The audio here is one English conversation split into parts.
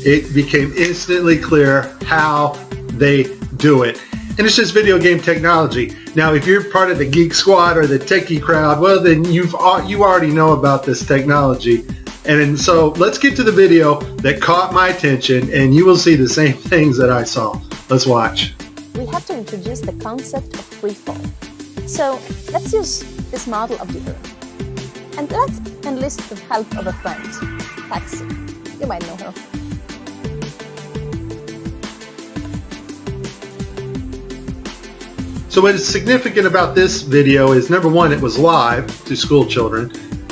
it became instantly clear how they do it. And it's just video game technology. Now, if you're part of the geek squad or the techie crowd, well, then you already know about this technology. And so let's get to the video that caught my attention, and you will see the same things that I saw. Let's watch. We have to introduce the concept of freefall. So let's use this model of the Earth. And let's enlist the help of a friend, Taxi. You might know her. So what is significant about this video is, number one, it was live to school children.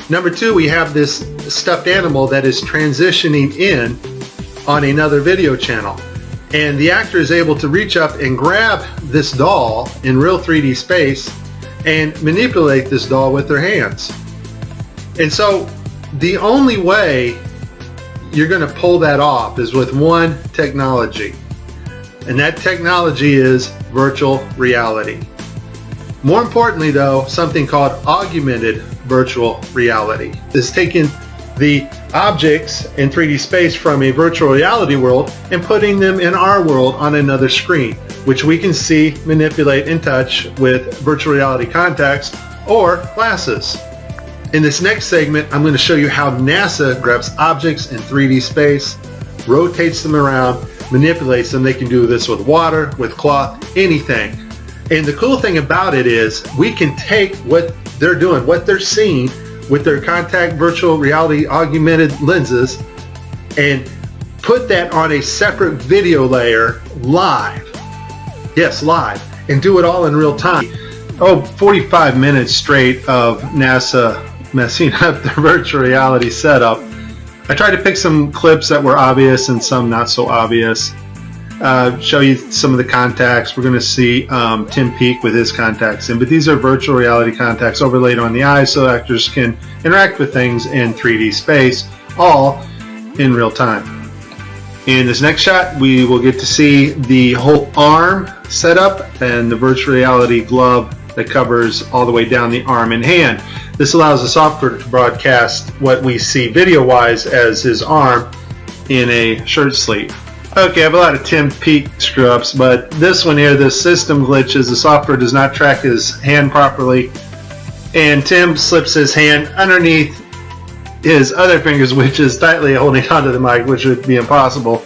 Number two, we have this stuffed animal that is transitioning in on another video channel. And the actor is able to reach up and grab this doll in real 3D space and manipulate this doll with their hands. And so the only way you're going to pull that off is with one technology. And that technology is virtual reality. More importantly though, something called augmented virtual reality is taking the objects in 3D space from a virtual reality world and putting them in our world on another screen, which we can see, manipulate, and touch with virtual reality contacts or glasses. In this next segment, I'm going to show you how NASA grabs objects in 3D space, rotates them around, manipulates them. They can do this with water, with cloth, anything. And the cool thing about it is we can take what they're doing, what they're seeing with their contact virtual reality augmented lenses, and put that on a separate video layer live. Yes, live. And do it all in real time. 45 minutes straight of NASA messing up the virtual reality setup. I tried to pick some clips that were obvious and some not so obvious. Show you some of the contacts. We're going to see Tim Peake with his contacts in, but these are virtual reality contacts overlaid on the eyes so actors can interact with things in 3D space, all in real time. In this next shot, we will get to see the whole arm setup and the virtual reality glove that covers all the way down the arm and hand. This allows the software to broadcast what we see video-wise as his arm in a shirt sleeve. Okay, I have a lot of Tim Peake screw-ups, but this one here, the system glitches. The software does not track his hand properly, and Tim slips his hand underneath his other fingers, which is tightly holding onto the mic, which would be impossible.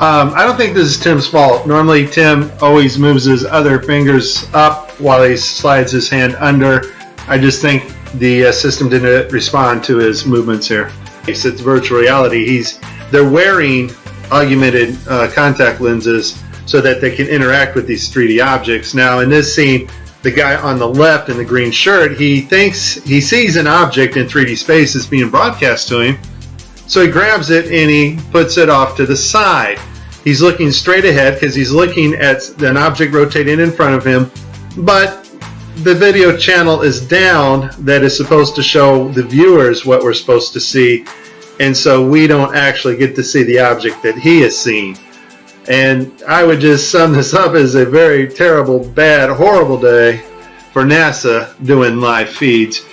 I don't think this is Tim's fault. Normally, Tim always moves his other fingers up while he slides his hand under. I just think the system didn't respond to his movements here. It's virtual reality. They're wearing augmented contact lenses so that they can interact with these 3D objects. Now in this scene, the guy on the left in the green shirt, he thinks he sees an object in 3D space that's being broadcast to him, so he grabs it and he puts it off to the side. He's looking straight ahead because he's looking at an object rotating in front of him, but the video channel is down that is supposed to show the viewers what we're supposed to see, and so we don't actually get to see the object that he is seeing. And I would just sum this up as a very terrible, bad, horrible day for NASA doing live feeds.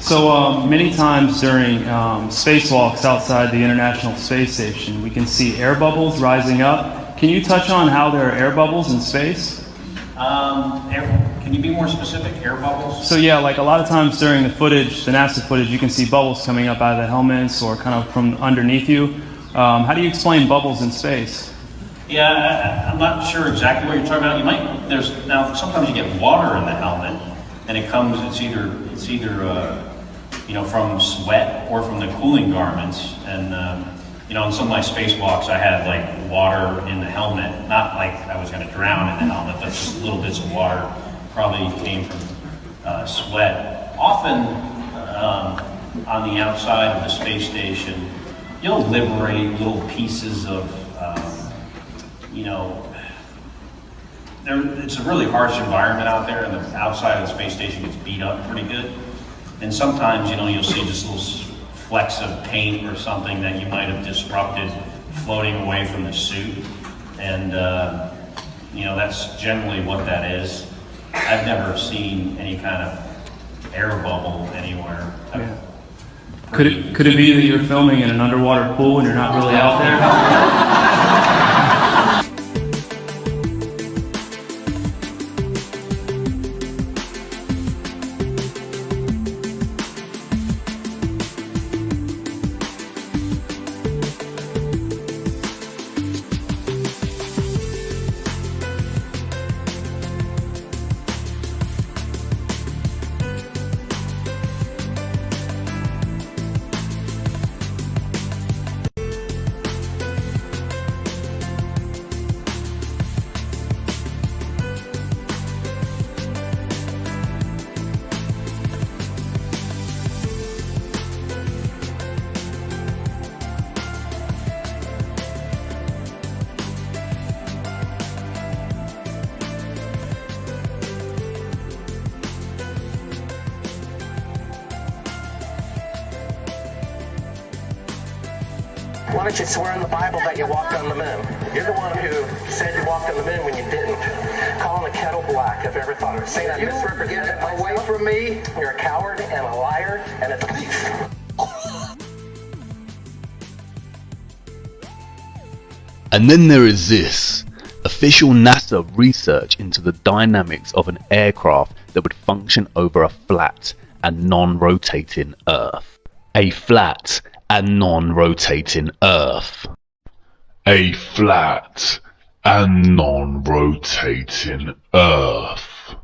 So many times during spacewalks outside the International Space Station, we can see air bubbles rising up. Can you touch on how there are air bubbles in space? Can you be more specific? Air bubbles? So yeah, like a lot of times during the footage, the NASA footage, you can see bubbles coming up out of the helmets or kind of from underneath you. How do you explain bubbles in space? Yeah, I'm not sure exactly what you're talking about. Now sometimes you get water in the helmet, and it's either from sweat or from the cooling garments. And in some of my spacewalks, I had like water in the helmet. Not like I was going to drown in the helmet, but just little bits of water probably came from sweat. Often on the outside of the space station, you'll liberate little pieces of it's a really harsh environment out there, and the outside of the space station gets beat up pretty good. And sometimes, you'll see just little flecks of paint or something that you might have disrupted floating away from the suit. And, that's generally what that is. I've never seen any kind of air bubble anywhere. Yeah. Could it be that you're filming in an underwater pool and you're not really out there? Why don't you swear in the Bible that you walked on the moon? You're the one who said you walked on the moon when you didn't. Calling the kettle black, if ever thought of it. Saying I misrepresented myself. Away from me. You're a coward and a liar and a thief. And then there is this. Official NASA research into the dynamics of an aircraft that would function over a flat and non-rotating Earth. A flat and non-rotating Earth. A flat and non-rotating Earth.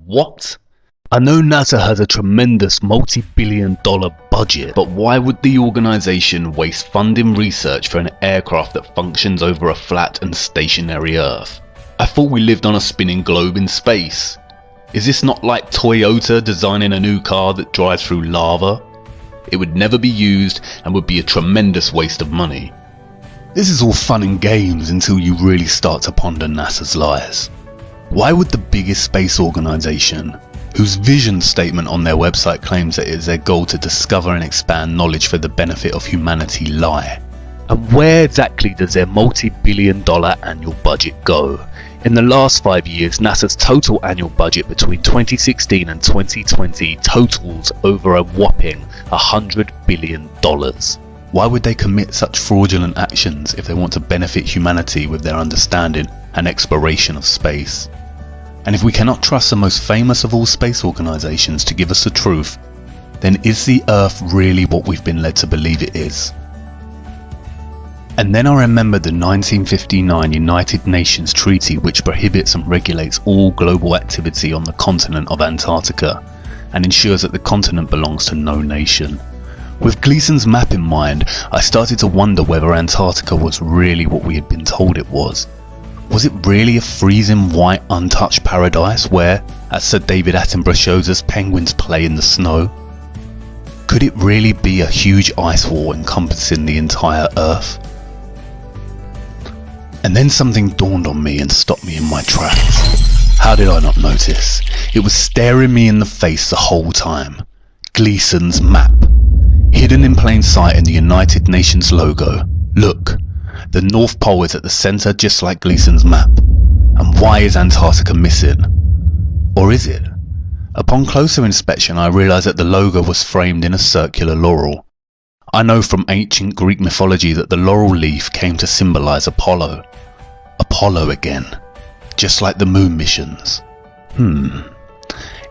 What? I know NASA has a tremendous multi-billion-dollar budget, but why would the organisation waste funding research for an aircraft that functions over a flat and stationary Earth? I thought we lived on a spinning globe in space. Is this not like Toyota designing a new car that drives through lava? It would never be used and would be a tremendous waste of money. This is all fun and games until you really start to ponder NASA's lies. Why would the biggest space organisation, whose vision statement on their website claims that it is their goal to discover and expand knowledge for the benefit of humanity, lie? And where exactly does their multi-billion-dollar annual budget go? In the last 5 years, NASA's total annual budget between 2016 and 2020 totals over a whopping $100 billion. Why would they commit such fraudulent actions if they want to benefit humanity with their understanding and exploration of space? And if we cannot trust the most famous of all space organisations to give us the truth, then is the Earth really what we've been led to believe it is? And then I remembered the 1959 United Nations Treaty, which prohibits and regulates all global activity on the continent of Antarctica and ensures that the continent belongs to no nation. With Gleason's map in mind, I started to wonder whether Antarctica was really what we had been told it was. Was it really a freezing white untouched paradise where, as Sir David Attenborough shows us, penguins play in the snow? Could it really be a huge ice wall encompassing the entire Earth? And then something dawned on me and stopped me in my tracks. How did I not notice? It was staring me in the face the whole time. Gleason's map. Hidden in plain sight in the United Nations logo. Look, the North Pole is at the centre just like Gleason's map. And why is Antarctica missing? Or is it? Upon closer inspection I realised that the logo was framed in a circular laurel. I know from ancient Greek mythology that the laurel leaf came to symbolise Apollo. Apollo again, just like the moon missions. In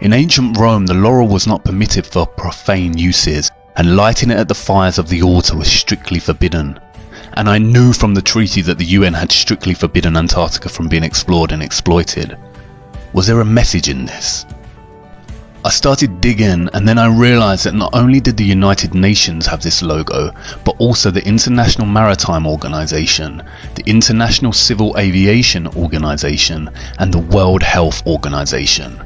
ancient Rome the laurel was not permitted for profane uses, and lighting it at the fires of the altar was strictly forbidden. And I knew from the treaty that the UN had strictly forbidden Antarctica from being explored and exploited. Was there a message in this? I started digging, and then I realised that not only did the United Nations have this logo, but also the International Maritime Organization, the International Civil Aviation Organization, and the World Health Organization.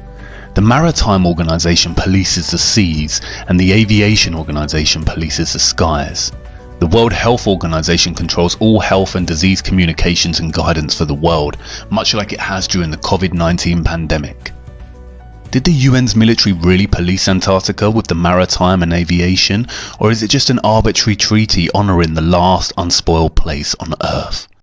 The Maritime Organization polices the seas, and the Aviation Organization polices the skies. The World Health Organization controls all health and disease communications and guidance for the world, much like it has during the COVID-19 pandemic. Did the UN's military really police Antarctica with the maritime and aviation, or is it just an arbitrary treaty honouring the last unspoiled place on Earth?